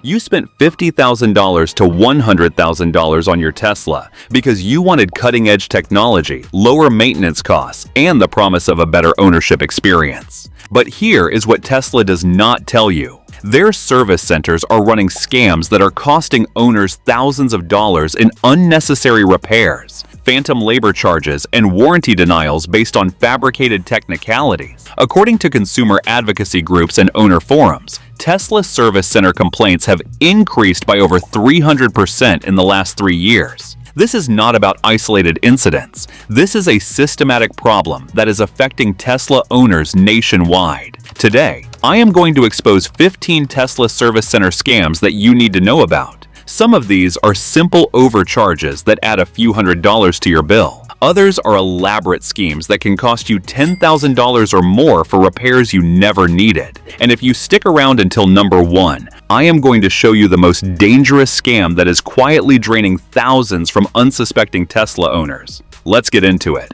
You spent $50,000 to $100,000 on your Tesla because you wanted cutting-edge technology, lower maintenance costs, and the promise of a better ownership experience. But here is what Tesla does not tell you. Their service centers are running scams that are costing owners thousands of dollars in unnecessary repairs, phantom labor charges, and warranty denials based on fabricated technicalities. According to consumer advocacy groups and owner forums, Tesla service center complaints have increased by over 300% in the last 3 years. This is not about isolated incidents. This is a systematic problem that is affecting Tesla owners nationwide. Today, I am going to expose 15 Tesla service center scams that you need to know about. Some of these are simple overcharges that add a few $100s to your bill. Others are elaborate schemes that can cost you $10,000 or more for repairs you never needed. And if you stick around until number 1, I am going to show you the most dangerous scam that is quietly draining thousands from unsuspecting Tesla owners. Let's get into it.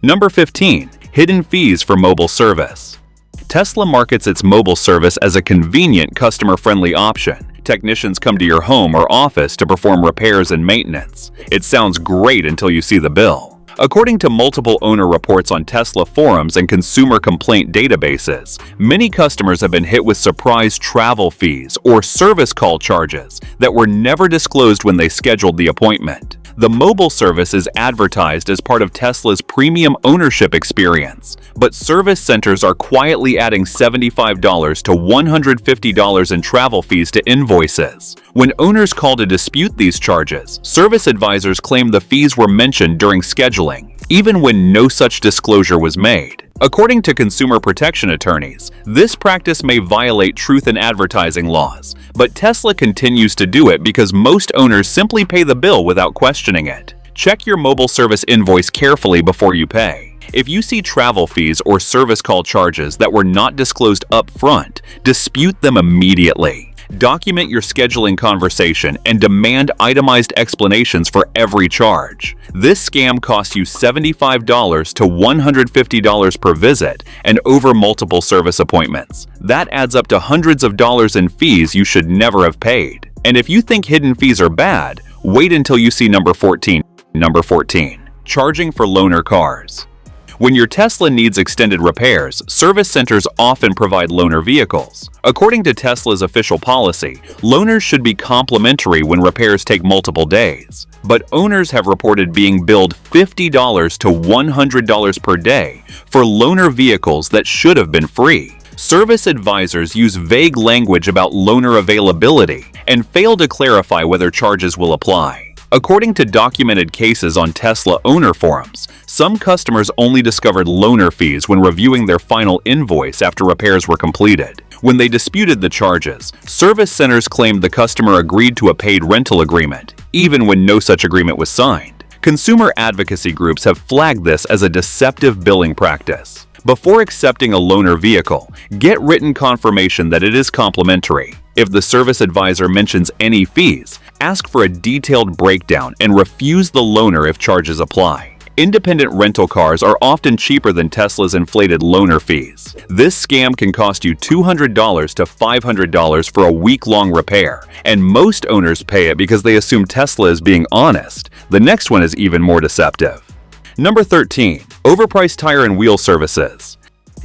Number 15. Hidden fees for mobile service. Tesla markets its mobile service as a convenient, customer-friendly option. Technicians come to your home or office to perform repairs and maintenance. It sounds great until you see the bill. According to multiple owner reports on Tesla forums and consumer complaint databases, many customers have been hit with surprise travel fees or service call charges that were never disclosed when they scheduled the appointment. The mobile service is advertised as part of Tesla's premium ownership experience, but service centers are quietly adding $75 to $150 in travel fees to invoices. When owners call to dispute these charges, service advisors claim the fees were mentioned during scheduling, even when no such disclosure was made. According to consumer protection attorneys, this practice may violate truth in advertising laws, but Tesla continues to do it because most owners simply pay the bill without questioning it. Check your mobile service invoice carefully before you pay. If you see travel fees or service call charges that were not disclosed up front, dispute them immediately. Document your scheduling conversation and demand itemized explanations for every charge. This scam costs you $75 to $150 per visit and over multiple service appointments. That adds up to hundreds of dollars in fees you should never have paid. And if you think hidden fees are bad, wait until you see number 14. Number 14. Charging for loaner cars. When your Tesla needs extended repairs, service centers often provide loaner vehicles. According to Tesla's official policy, loaners should be complimentary when repairs take multiple days. But owners have reported being billed $50 to $100 per day for loaner vehicles that should have been free. Service advisors use vague language about loaner availability and fail to clarify whether charges will apply. According to documented cases on Tesla owner forums, some customers only discovered loaner fees when reviewing their final invoice after repairs were completed. When they disputed the charges, service centers claimed the customer agreed to a paid rental agreement, even when no such agreement was signed. Consumer advocacy groups have flagged this as a deceptive billing practice. Before accepting a loaner vehicle, get written confirmation that it is complimentary. If the service advisor mentions any fees, ask for a detailed breakdown and refuse the loaner if charges apply. Independent rental cars are often cheaper than Tesla's inflated loaner fees. This scam can cost you $200 to $500 for a week-long repair, and most owners pay it because they assume Tesla is being honest. The next one is even more deceptive. Number 13. Overpriced tire and wheel services.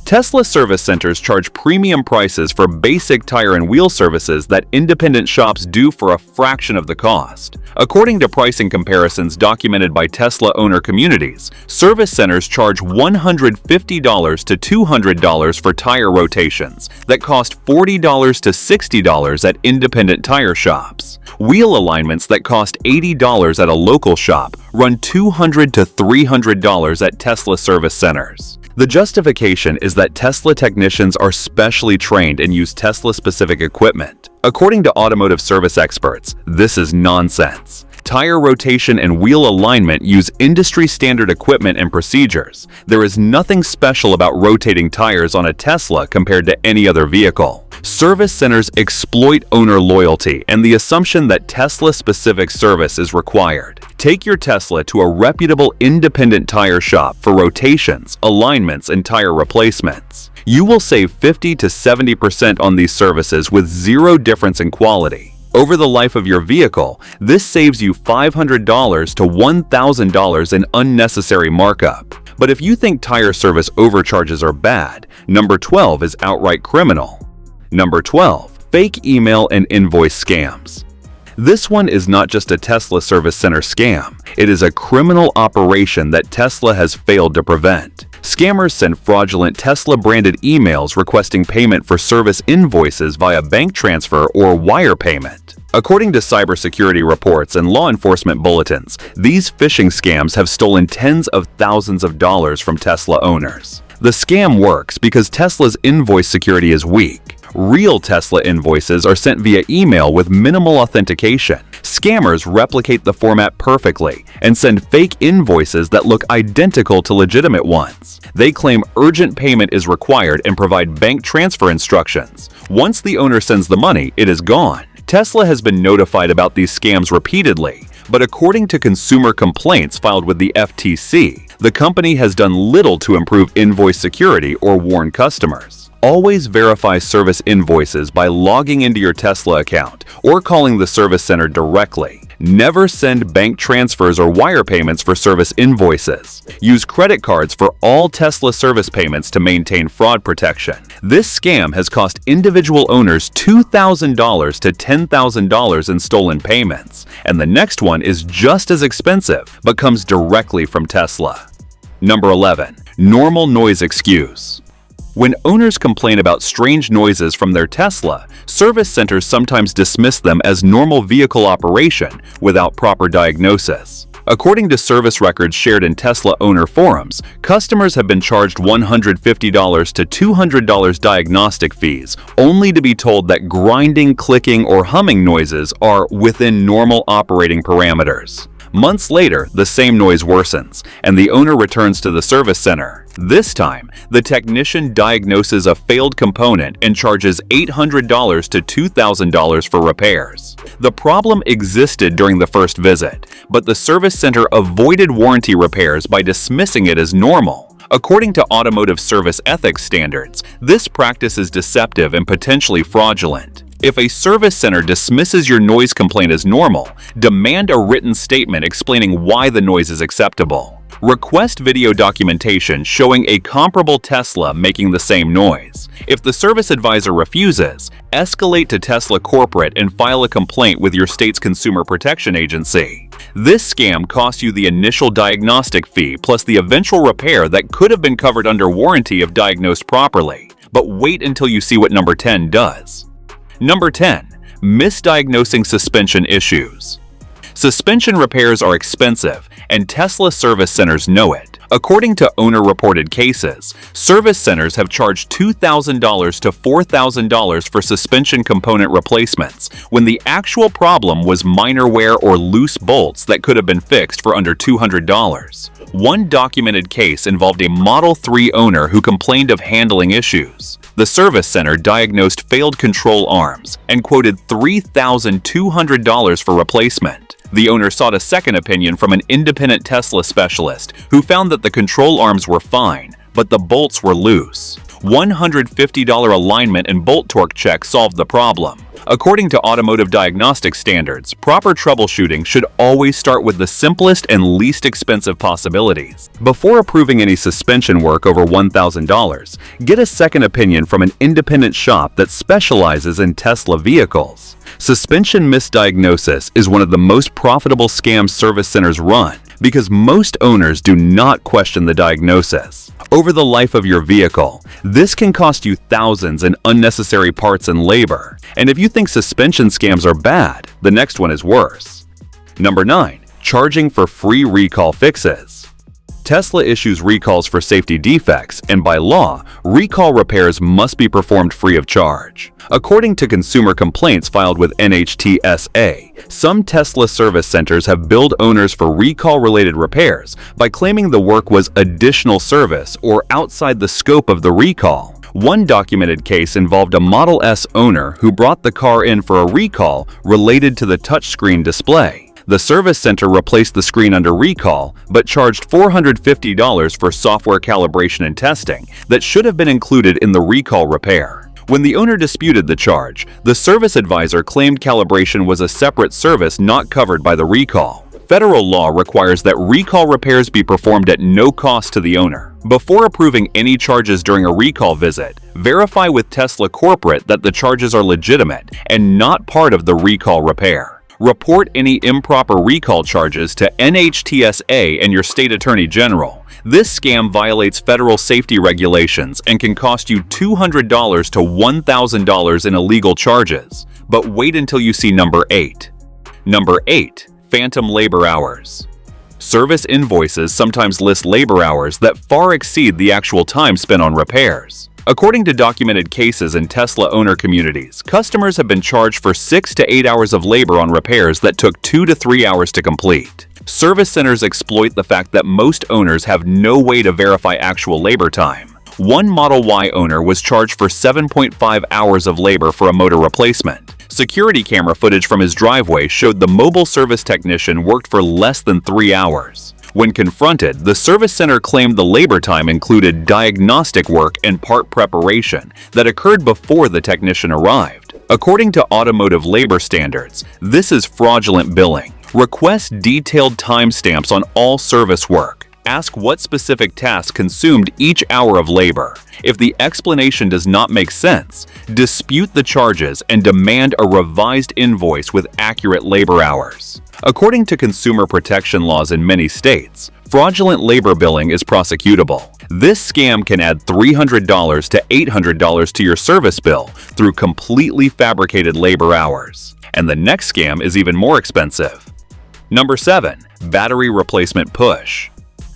Tesla service centers charge premium prices for basic tire and wheel services that independent shops do for a fraction of the cost. According to pricing comparisons documented by Tesla owner communities, service centers charge $150 to $200 for tire rotations that cost $40 to $60 at independent tire shops. Wheel alignments that cost $80 at a local shop run $200 to $300 at Tesla service centers. The justification is that Tesla technicians are specially trained and use Tesla-specific equipment. According to automotive service experts, this is nonsense. Tire rotation and wheel alignment use industry-standard equipment and procedures. There is nothing special about rotating tires on a Tesla compared to any other vehicle. Service centers exploit owner loyalty and the assumption that Tesla-specific service is required. Take your Tesla to a reputable independent tire shop for rotations, alignments, and tire replacements. You will save 50 to 70% on these services with zero difference in quality. Over the life of your vehicle, this saves you $500 to $1,000 in unnecessary markup. But if you think tire service overcharges are bad, number 12 is outright criminal. Number 12. Fake email and invoice scams. This one is not just a Tesla service center scam. It is a criminal operation that Tesla has failed to prevent. Scammers send fraudulent Tesla-branded emails requesting payment for service invoices via bank transfer or wire payment. According to cybersecurity reports and law enforcement bulletins, these phishing scams have stolen tens of thousands of dollars from Tesla owners. The scam works because Tesla's invoice security is weak. Real Tesla invoices are sent via email with minimal authentication. Scammers replicate the format perfectly and send fake invoices that look identical to legitimate ones. They claim urgent payment is required and provide bank transfer instructions. Once the owner sends the money, it is gone. Tesla has been notified about these scams repeatedly, but according to consumer complaints filed with the FTC, the company has done little to improve invoice security or warn customers. Always verify service invoices by logging into your Tesla account or calling the service center directly. Never send bank transfers or wire payments for service invoices. Use credit cards for all Tesla service payments to maintain fraud protection. This scam has cost individual owners $2,000 to $10,000 in stolen payments, and the next one is just as expensive but comes directly from Tesla. Number 11. Normal noise excuse. When owners complain about strange noises from their Tesla, service centers sometimes dismiss them as normal vehicle operation without proper diagnosis. According to service records shared in Tesla owner forums, customers have been charged $150 to $200 diagnostic fees, only to be told that grinding, clicking, or humming noises are within normal operating parameters. Months later, the same noise worsens, and the owner returns to the service center. This time, the technician diagnoses a failed component and charges $800 to $2,000 for repairs. The problem existed during the first visit, but the service center avoided warranty repairs by dismissing it as normal. According to automotive service ethics standards, this practice is deceptive and potentially fraudulent. If a service center dismisses your noise complaint as normal, demand a written statement explaining why the noise is acceptable. Request video documentation showing a comparable Tesla making the same noise. If the service advisor refuses, escalate to Tesla corporate and file a complaint with your state's consumer protection agency. This scam costs you the initial diagnostic fee plus the eventual repair that could have been covered under warranty if diagnosed properly. But wait until you see what number 10 does. Number 10. Misdiagnosing suspension issues. Suspension repairs are expensive, and Tesla service centers know it. According to owner-reported cases, service centers have charged $2,000 to $4,000 for suspension component replacements, when the actual problem was minor wear or loose bolts that could have been fixed for under $200. One documented case involved a Model 3 owner who complained of handling issues. The service center diagnosed failed control arms and quoted $3,200 for replacement. The owner sought a second opinion from an independent Tesla specialist who found that the control arms were fine, but the bolts were loose. $150 alignment and bolt torque check solved the problem. According to automotive diagnostic standards, proper troubleshooting should always start with the simplest and least expensive possibilities. Before approving any suspension work over $1,000, get a second opinion from an independent shop that specializes in Tesla vehicles. Suspension misdiagnosis is one of the most profitable scam service centers run because most owners do not question the diagnosis. Over the life of your vehicle, this can cost you thousands in unnecessary parts and labor. And if you think suspension scams are bad, the next one is worse. Number 9. Charging for free recall fixes. Tesla issues recalls for safety defects, and by law, recall repairs must be performed free of charge. According to consumer complaints filed with NHTSA, some Tesla service centers have billed owners for recall-related repairs by claiming the work was additional service or outside the scope of the recall. One documented case involved a Model S owner who brought the car in for a recall related to the touchscreen display. The service center replaced the screen under recall, but charged $450 for software calibration and testing that should have been included in the recall repair. When the owner disputed the charge, the service advisor claimed calibration was a separate service not covered by the recall. Federal law requires that recall repairs be performed at no cost to the owner. Before approving any charges during a recall visit, verify with Tesla Corporate that the charges are legitimate and not part of the recall repair. Report any improper recall charges to NHTSA and your state attorney general. This scam violates federal safety regulations and can cost you $200 to $1,000 in illegal charges. But wait until you see number 8. Number 8. Phantom labor hours. Service invoices sometimes list labor hours that far exceed the actual time spent on repairs. According to documented cases in Tesla owner communities, customers have been charged for 6 to 8 hours of labor on repairs that took 2 to 3 hours to complete. Service centers exploit the fact that most owners have no way to verify actual labor time. One Model Y owner was charged for 7.5 hours of labor for a motor replacement. Security camera footage from his driveway showed the mobile service technician worked for less than 3 hours. When confronted, the service center claimed the labor time included diagnostic work and part preparation that occurred before the technician arrived. According to automotive labor standards, this is fraudulent billing. Request detailed timestamps on all service work. Ask what specific task consumed each hour of labor. If the explanation does not make sense, dispute the charges and demand a revised invoice with accurate labor hours. According to consumer protection laws in many states, fraudulent labor billing is prosecutable. This scam can add $300 to $800 to your service bill through completely fabricated labor hours. And the next scam is even more expensive. Number 7. Battery replacement push.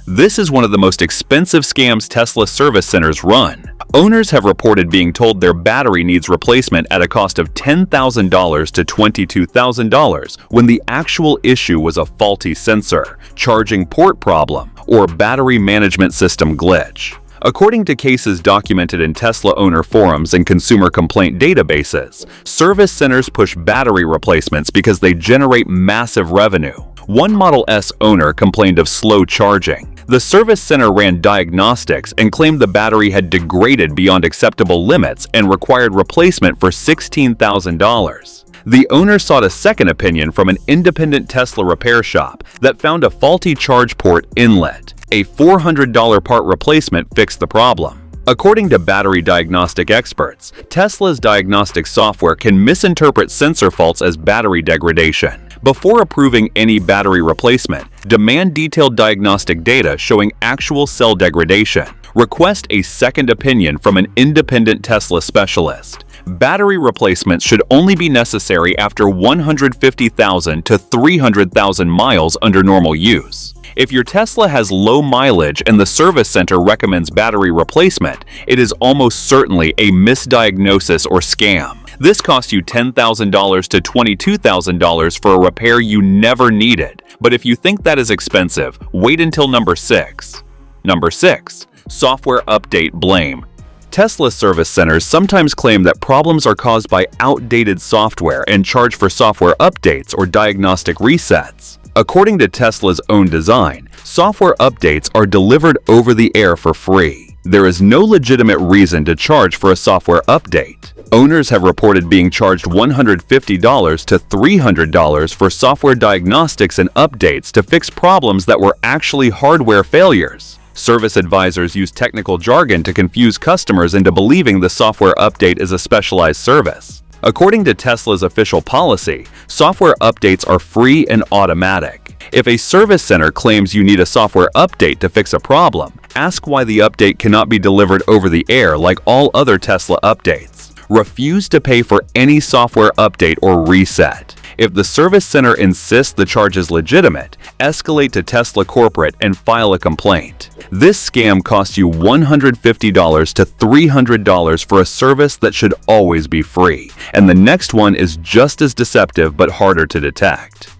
This is one of the most expensive scams Tesla service centers run. Owners have reported being told their battery needs replacement at a cost of $10,000 to $22,000 when the actual issue was a faulty sensor, charging port problem, or battery management system glitch. According to cases documented in Tesla owner forums and consumer complaint databases, service centers push battery replacements because they generate massive revenue. One Model S owner complained of slow charging. The service center ran diagnostics and claimed the battery had degraded beyond acceptable limits and required replacement for $16,000. The owner sought a second opinion from an independent Tesla repair shop that found a faulty charge port inlet. A $400 part replacement fixed the problem. According to battery diagnostic experts, Tesla's diagnostic software can misinterpret sensor faults as battery degradation. Before approving any battery replacement, demand detailed diagnostic data showing actual cell degradation. Request a second opinion from an independent Tesla specialist. Battery replacements should only be necessary after 150,000 to 300,000 miles under normal use. If your Tesla has low mileage and the service center recommends battery replacement, it is almost certainly a misdiagnosis or scam. This costs you $10,000 to $22,000 for a repair you never needed. But if you think that is expensive, wait until number 6. Number 6. Software update blame. Tesla service centers sometimes claim that problems are caused by outdated software and charge for software updates or diagnostic resets. According to Tesla's own design, software updates are delivered over the air for free. There is no legitimate reason to charge for a software update. Owners have reported being charged $150 to $300 for software diagnostics and updates to fix problems that were actually hardware failures. Service advisors use technical jargon to confuse customers into believing the software update is a specialized service. According to Tesla's official policy, software updates are free and automatic. If a service center claims you need a software update to fix a problem, ask why the update cannot be delivered over the air like all other Tesla updates. Refuse to pay for any software update or reset. If the service center insists the charge is legitimate, escalate to Tesla Corporate and file a complaint. This scam costs you $150 to $300 for a service that should always be free, and the next one is just as deceptive but harder to detect.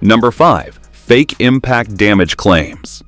Number 5. Fake impact damage claims.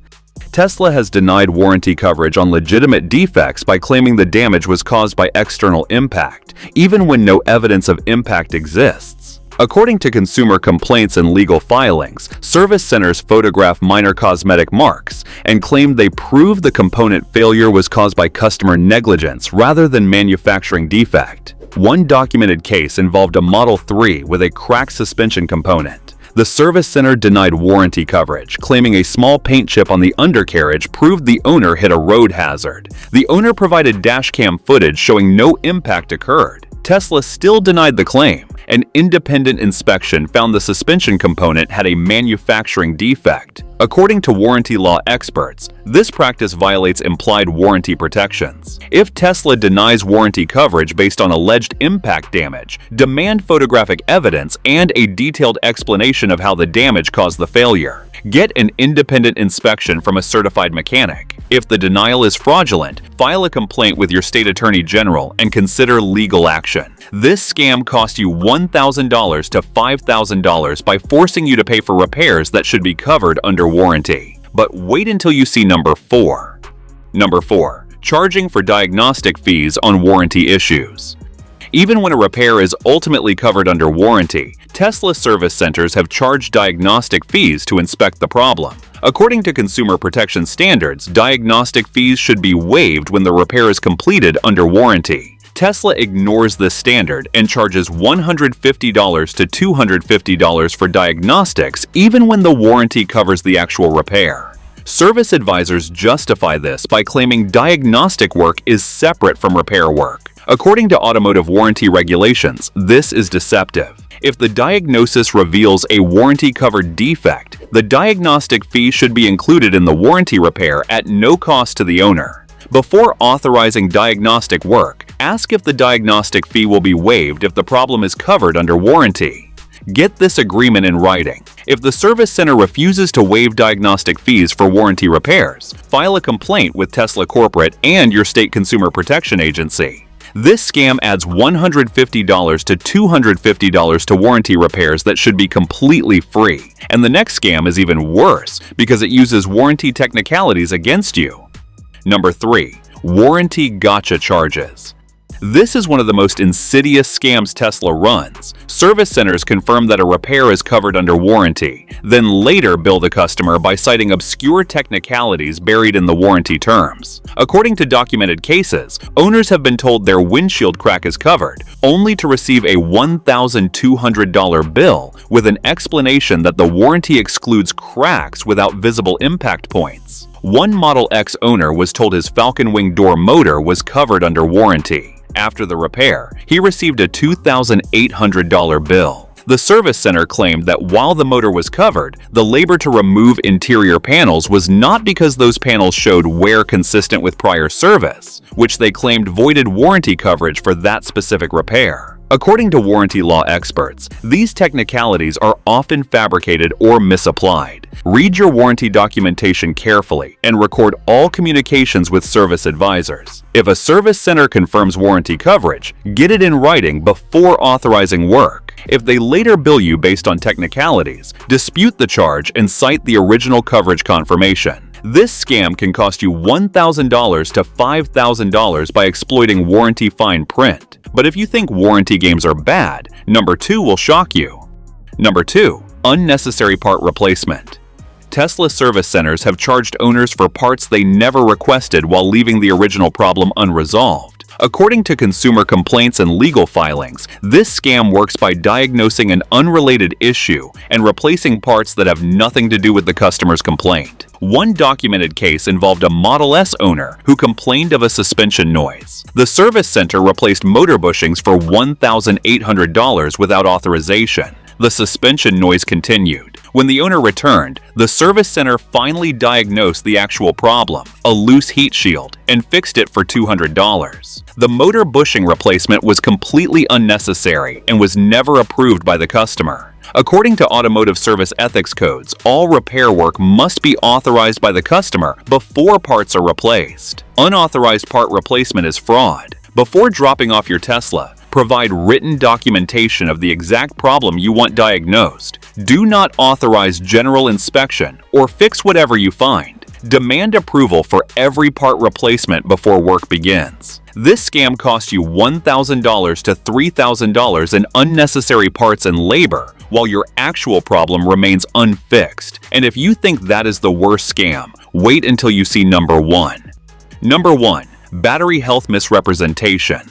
Tesla has denied warranty coverage on legitimate defects by claiming the damage was caused by external impact, even when no evidence of impact exists. According to consumer complaints and legal filings, service centers photograph minor cosmetic marks and claimed they proved the component failure was caused by customer negligence rather than manufacturing defect. One documented case involved a Model 3 with a cracked suspension component. The service center denied warranty coverage, claiming a small paint chip on the undercarriage proved the owner hit a road hazard. The owner provided dashcam footage showing no impact occurred. Tesla still denied the claim. An independent inspection found the suspension component had a manufacturing defect. According to warranty law experts, this practice violates implied warranty protections. If Tesla denies warranty coverage based on alleged impact damage, demand photographic evidence and a detailed explanation of how the damage caused the failure. Get an independent inspection from a certified mechanic. If the denial is fraudulent, file a complaint with your state attorney general and consider legal action. This scam cost you $1,000 to $5,000 by forcing you to pay for repairs that should be covered under warranty. But wait until you see number 4. Number 4. Charging for diagnostic fees on warranty issues. Even when a repair is ultimately covered under warranty, Tesla service centers have charged diagnostic fees to inspect the problem. According to consumer protection standards, diagnostic fees should be waived when the repair is completed under warranty. Tesla ignores this standard and charges $150 to $250 for diagnostics even when the warranty covers the actual repair. Service advisors justify this by claiming diagnostic work is separate from repair work. According to automotive warranty regulations, this is deceptive. If the diagnosis reveals a warranty-covered defect, the diagnostic fee should be included in the warranty repair at no cost to the owner. Before authorizing diagnostic work, ask if the diagnostic fee will be waived if the problem is covered under warranty. Get this agreement in writing. If the service center refuses to waive diagnostic fees for warranty repairs, file a complaint with Tesla Corporate and your state consumer protection agency. This scam adds $150 to $250 to warranty repairs that should be completely free. And the next scam is even worse because it uses warranty technicalities against you. Number 3. Warranty gotcha charges. This is one of the most insidious scams Tesla runs. Service centers confirm that a repair is covered under warranty, then later bill the customer by citing obscure technicalities buried in the warranty terms. According to documented cases, owners have been told their windshield crack is covered, only to receive a $1,200 bill with an explanation that the warranty excludes cracks without visible impact points. One Model X owner was told his Falcon Wing door motor was covered under warranty. After the repair, he received a $2,800 bill. The service center claimed that while the motor was covered, the labor to remove interior panels was not because those panels showed wear consistent with prior service, which they claimed voided warranty coverage for that specific repair. According to warranty law experts, these technicalities are often fabricated or misapplied. Read your warranty documentation carefully and record all communications with service advisors. If a service center confirms warranty coverage, get it in writing before authorizing work. If they later bill you based on technicalities, dispute the charge and cite the original coverage confirmation. This scam can cost you $1,000 to $5,000 by exploiting warranty fine print. But if you think warranty games are bad, number 2 will shock you. Number 2. Unnecessary part replacement. Tesla service centers have charged owners for parts they never requested while leaving the original problem unresolved. According to consumer complaints and legal filings, this scam works by diagnosing an unrelated issue and replacing parts that have nothing to do with the customer's complaint. One documented case involved a Model S owner who complained of a suspension noise. The service center replaced motor bushings for $1,800 without authorization. The suspension noise continued. When the owner returned, the service center finally diagnosed the actual problem, a loose heat shield, and fixed it for $200. The motor bushing replacement was completely unnecessary and was never approved by the customer. According to automotive service ethics codes, all repair work must be authorized by the customer before parts are replaced. Unauthorized part replacement is fraud. Before dropping off your Tesla, provide written documentation of the exact problem you want diagnosed. Do not authorize general inspection or fix whatever you find. Demand approval for every part replacement before work begins. This scam costs you $1,000 to $3,000 in unnecessary parts and labor, while your actual problem remains unfixed. And if you think that is the worst scam, wait until you see number 1. Number 1. Battery health misrepresentation.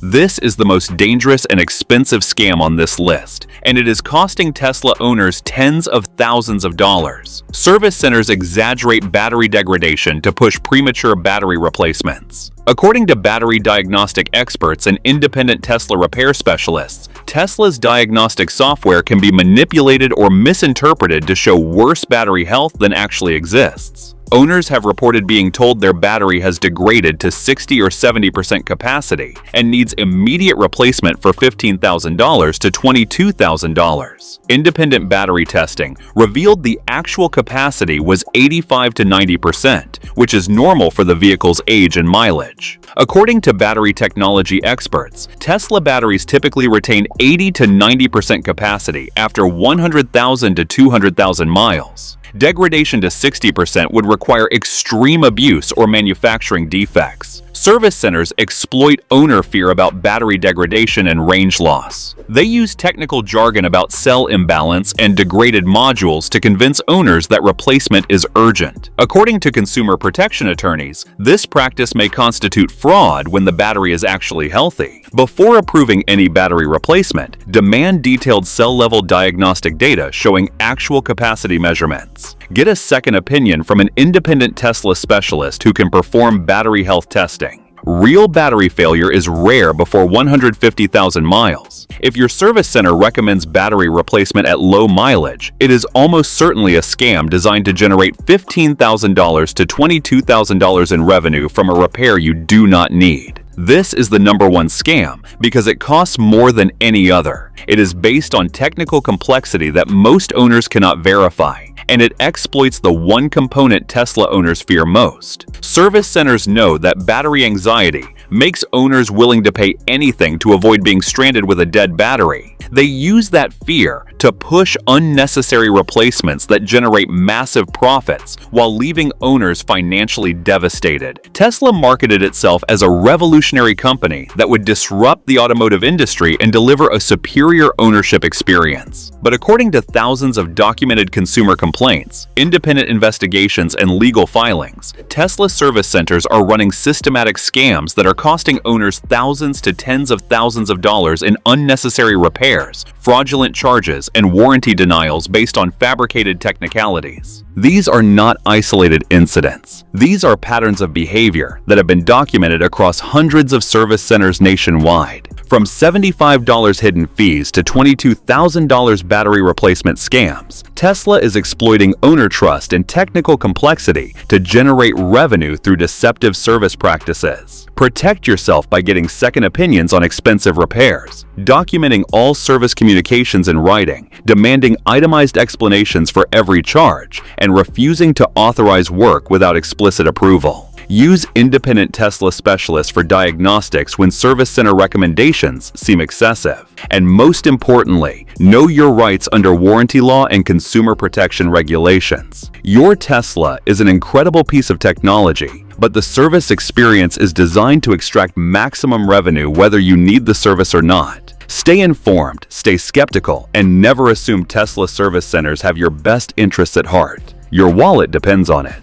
This is the most dangerous and expensive scam on this list, and it is costing Tesla owners tens of thousands of dollars. Service centers exaggerate battery degradation to push premature battery replacements. According to battery diagnostic experts and independent Tesla repair specialists, Tesla's diagnostic software can be manipulated or misinterpreted to show worse battery health than actually exists. Owners have reported being told their battery has degraded to 60 or 70% capacity and needs immediate replacement for $15,000 to $22,000. Independent battery testing revealed the actual capacity was 85 to 90%, which is normal for the vehicle's age and mileage. According to battery technology experts, Tesla batteries typically retain 80 to 90% capacity after 100,000 to 200,000 miles. Degradation to 60% would require extreme abuse or manufacturing defects. Service centers exploit owner fear about battery degradation and range loss. They use technical jargon about cell imbalance and degraded modules to convince owners that replacement is urgent. According to consumer protection attorneys, this practice may constitute fraud when the battery is actually healthy. Before approving any battery replacement, demand detailed cell-level diagnostic data showing actual capacity measurements. Get a second opinion from an independent Tesla specialist who can perform battery health testing. Real battery failure is rare before 150,000 miles. If your service center recommends battery replacement at low mileage, it is almost certainly a scam designed to generate $15,000 to $22,000 in revenue from a repair you do not need. This is the number 1 scam because it costs more than any other. It is based on technical complexity that most owners cannot verify, and it exploits the one component Tesla owners fear most. Service centers know that battery anxiety makes owners willing to pay anything to avoid being stranded with a dead battery. They use that fear to push unnecessary replacements that generate massive profits while leaving owners financially devastated. Tesla marketed itself as a revolutionary company that would disrupt the automotive industry and deliver a superior ownership experience. But according to thousands of documented consumer complaints, independent investigations, and legal filings, Tesla service centers are running systematic scams that are costing owners thousands to tens of thousands of dollars in unnecessary repairs, fraudulent charges, and warranty denials based on fabricated technicalities. These are not isolated incidents. These are patterns of behavior that have been documented across hundreds of service centers nationwide. From $75 hidden fees to $22,000 battery replacement scams, Tesla is exploiting owner trust and technical complexity to generate revenue through deceptive service practices. Protect yourself by getting second opinions on expensive repairs, documenting all service communications in writing, demanding itemized explanations for every charge, and refusing to authorize work without explicit approval. Use independent Tesla specialists for diagnostics when service center recommendations seem excessive. And most importantly, know your rights under warranty law and consumer protection regulations. Your Tesla is an incredible piece of technology, but the service experience is designed to extract maximum revenue whether you need the service or not. Stay informed, stay skeptical, and never assume Tesla service centers have your best interests at heart. Your wallet depends on it.